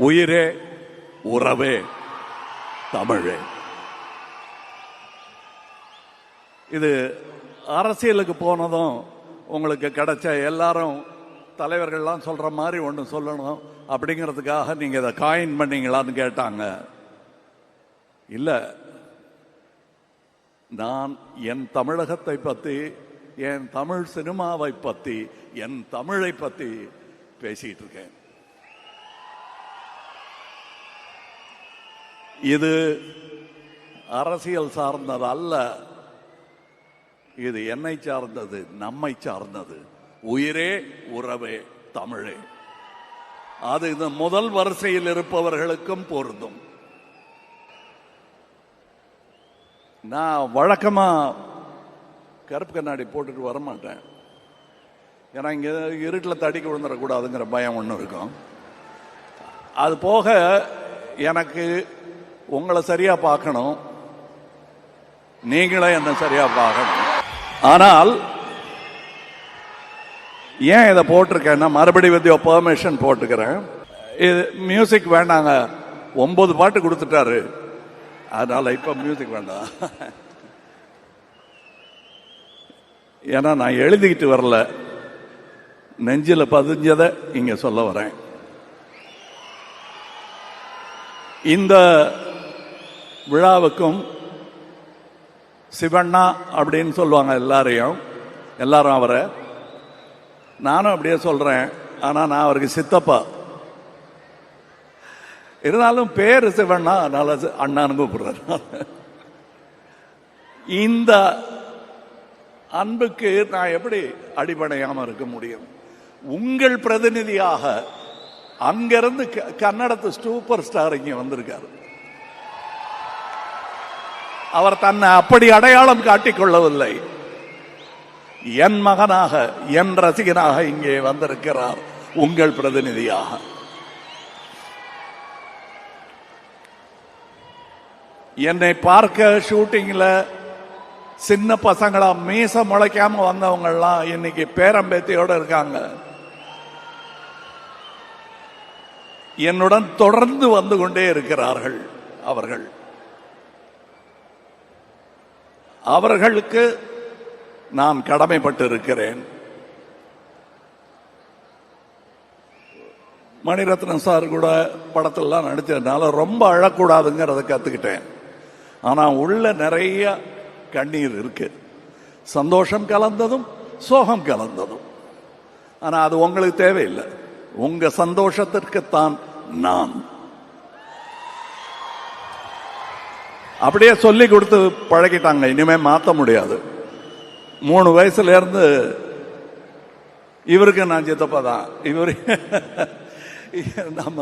உயிரே உறவே தமிழே. இது அரசியலுக்கு போனதும் உங்களுக்கு கிடைச்ச எல்லாரும் தலைவர்கள்லாம் சொல்ற மாதிரி ஒன்று சொல்லணும் அப்படிங்கிறதுக்காக நீங்க இதை காயின் பண்ணீங்களான்னு கேட்டாங்க. இல்ல, நான் என் தமிழகத்தை பத்தி, என் தமிழ் சினிமாவை பத்தி, என் தமிழை பத்தி பேசிட்டு இருக்கேன். இது அரசியல் சார்ந்தது அல்ல, இது என்னை சார்ந்தது, நம்மை சார்ந்தது. உயிரே உறவே தமிழே. அது இந்த முதல் வரிசையில் இருப்பவர்களுக்கும் பொருந்தும். நான் வழக்கமா கருப்பு கண்ணாடி போட்டுட்டு வரமாட்டேன். ஏன்னா இங்க இருட்டில் தடிக்க விழுந்துடக்கூடாதுங்கிற பயம் ஒன்று இருக்கும். அது போக எனக்கு உங்களை சரியா பார்க்கணும், நீங்களே என்ன சரியா பார்க்கணும். ஆனால் ஏன் இதை போட்டிருக்கேன்னா, மறுபடி வித் பெர்மிஷன் போட்டுக்கிறேன். இது மியூசிக் வேண்டாங்க, 9 பாட்டு கொடுத்துட்டாரு, அதனால இப்ப மியூசிக் வேண்டாம். ஏன்னா நான் எழுதிக்கிட்டு வரல, நெஞ்சில பதிஞ்சதை இங்க சொல்ல வரேன். இந்த விழாவுக்கும் சிவண்ணா அப்படின்னு சொல்லுவாங்க எல்லாரும் அவரை, நானும் அப்படியே சொல்றேன். ஆனா நான் அவருக்கு சித்தப்பா, இருந்தாலும் பேரு சிவண்ணா, அதனால அண்ணான்னு கூப்பிடுறாரு. இந்த அன்புக்கு நான் எப்படி அடிபடையாம இருக்க முடியும்? உங்கள் பிரதிநிதியாக அங்கிருந்து கன்னடத்து சூப்பர் ஸ்டார் இங்க வந்திருக்காரு. அவர் தன்னை அப்படி அடையாளம் காட்டிக் கொள்ளவில்லை. என் மகனாக, என் ரசிகனாக இங்கே வந்திருக்கிறார், உங்கள் பிரதிநிதியாக. என்னை பார்க்க ஷூட்டிங்ல சின்ன பசங்களா மீச முளைக்காம வந்தவங்க எல்லாம் இன்னைக்கு பேரம்பேத்தியோட இருக்காங்க. என்னுடன் தொடர்ந்து வந்து கொண்டே இருக்கிறார்கள். அவர்களுக்கு நான் கடமைப்பட்டு இருக்கிறேன். மணிரத்னம் சார் கூட படத்திலாம் நடிச்சதுனால ரொம்ப அழக்கூடாதுங்கிறத கத்துக்கிட்டேன். ஆனா உள்ள நிறைய கண்ணீர் இருக்கு, சந்தோஷம் கலந்ததும் சோகம் கலந்ததும். ஆனா அது உங்களுக்கு தேவையில்லை, உங்க சந்தோஷத்திற்குத்தான் நான். அப்படியே சொல்லி கொடுத்து பழகிட்டாங்க, இனிமே மாத்த முடியாது. 3 வயசுல இருந்து இவருக்கு நான் சித்தப்பா தான். இவரு நம்ம